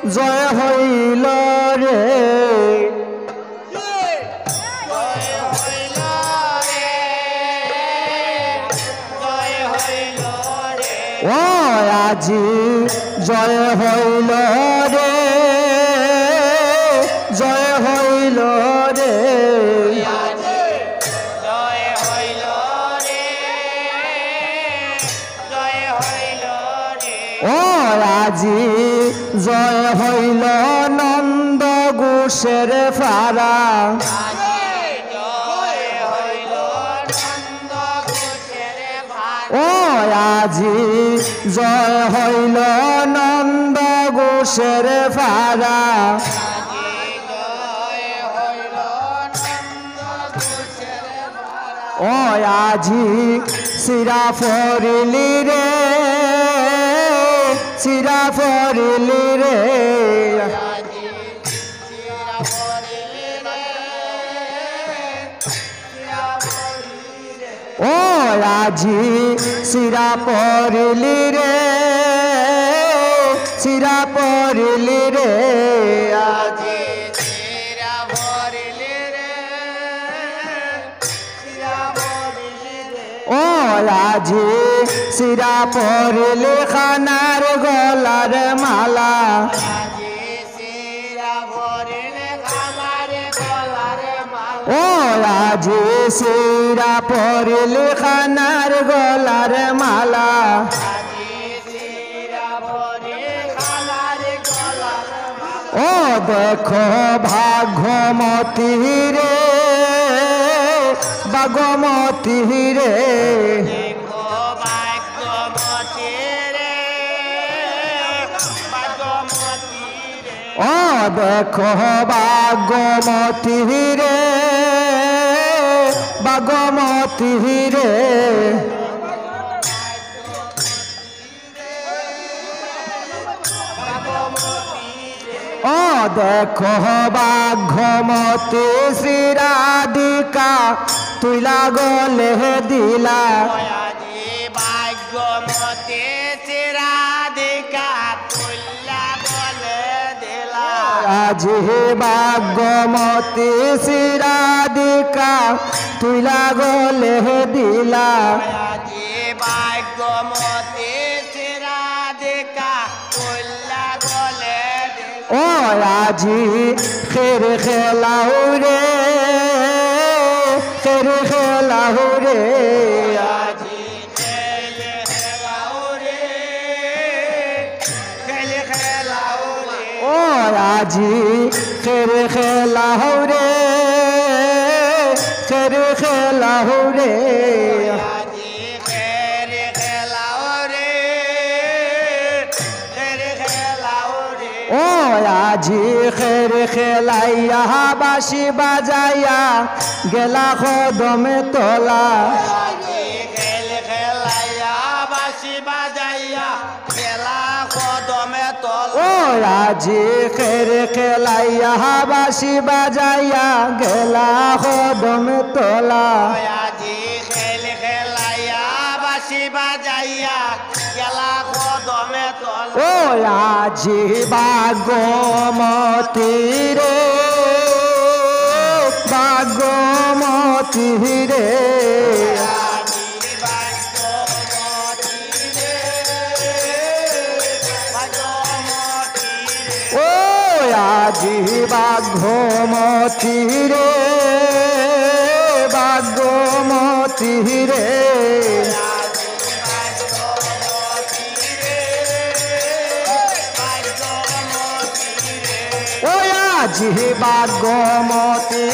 জয় হইল রে ও আজি জয় হইল রে জয় হইল রে ও আজি জয় হইল নন্দ ঘোষের ফারা ও আজি জয় হইল নন্দ ঘোষের ফারা ও আজি শিরা ফরিলি রে শিরা ফরিলি রে ও আজি শিরা পরিলি রে শিরা পরিলি রে আজি শিরা পরিলি রে শিরা পরিলি রে ও আজি শিরা পরিলি খানার গলার মালা ও আজি শিরা পরিলি খানার গলার মালা ও দেখো ভাগমতী রে ভাগমতী রে ও দেখো ভাগমতী রে ভাগমতী রে ও দেখো ভাগমতী শ্রী রাধিকা তুইলা গলে দিলা ভাগমতী শ্রী রাধিকা তুইলা গলে দিলা আজি ভাগমতী শ্রী রাধিকা তুইলা গলে দিলা ভাগমতী শ্রী রাধিকা তুইলা গলে ও আজি খের খেলাও রে খের খেলাও রে আজি খেলাও রে খেল খেলাও রে ও আজি খের খেলাও রে খের খেলাও রে ও আজি খের খেলাইয়া বাঁশি বাজাইয়া গেলা কদমে তোলা খেল খেলাইয়া বাঁশি বাজাইয়া গেলা কদমে তোলা ও আজি খের খেলাইয়া বাঁশি বাজাইয়া গেলা কদমে তোলা আজি খেল খেলাইয়া বাঁশি বাজাইয়া গেলা কদমে তোলা ও আজি ভাগমতী রে ভাগমতী রে ও আজি ভাগমতী রে ভাগমতী রে আজি ভাগমতী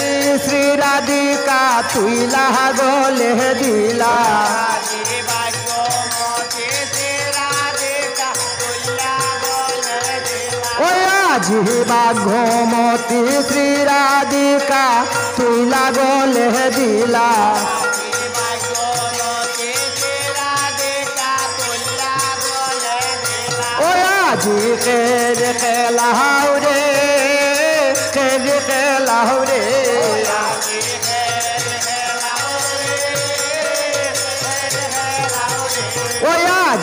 শ্রী রাধিকা তুইলা গলে দিলা ও আজি ভাগমতী শ্রী রাধিকা তুইলা গলে দিলা ও আজি খের খেলাও রে খের খেলাও রে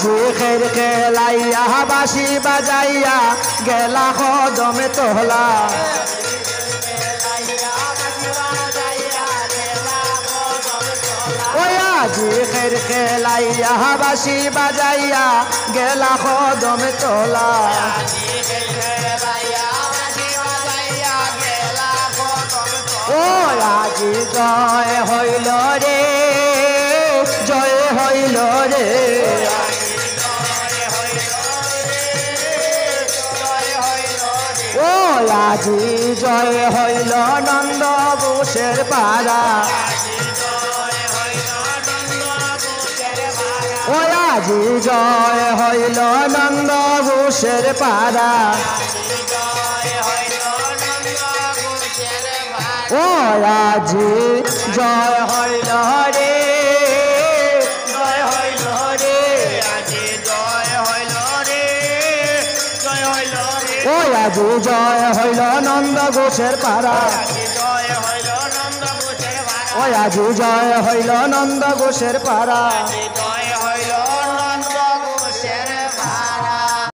আজি খের খেলাইয়া বাঁশি বাজাইয়া গেলা কদমে তোলা ওই আজি খের খেলাইয়া বাঁশি বাজাইয়া গেলা কদমে তোলা ও আজি জয় হইল রে জয় হইল রে ও আজি জয় হইল নন্দ ঘোষের পাড়া ও আজি জয় হইল নন্দ ঘোষের পাড়া ও আজি জয় হইল রে জয় হইল রে আজি জয় হইল রে জয় হইল রে ও আজি জয় হইল নন্দ ঘোষের পাড়া ও আজি জয় হইল নন্দ ঘোষের পাড়া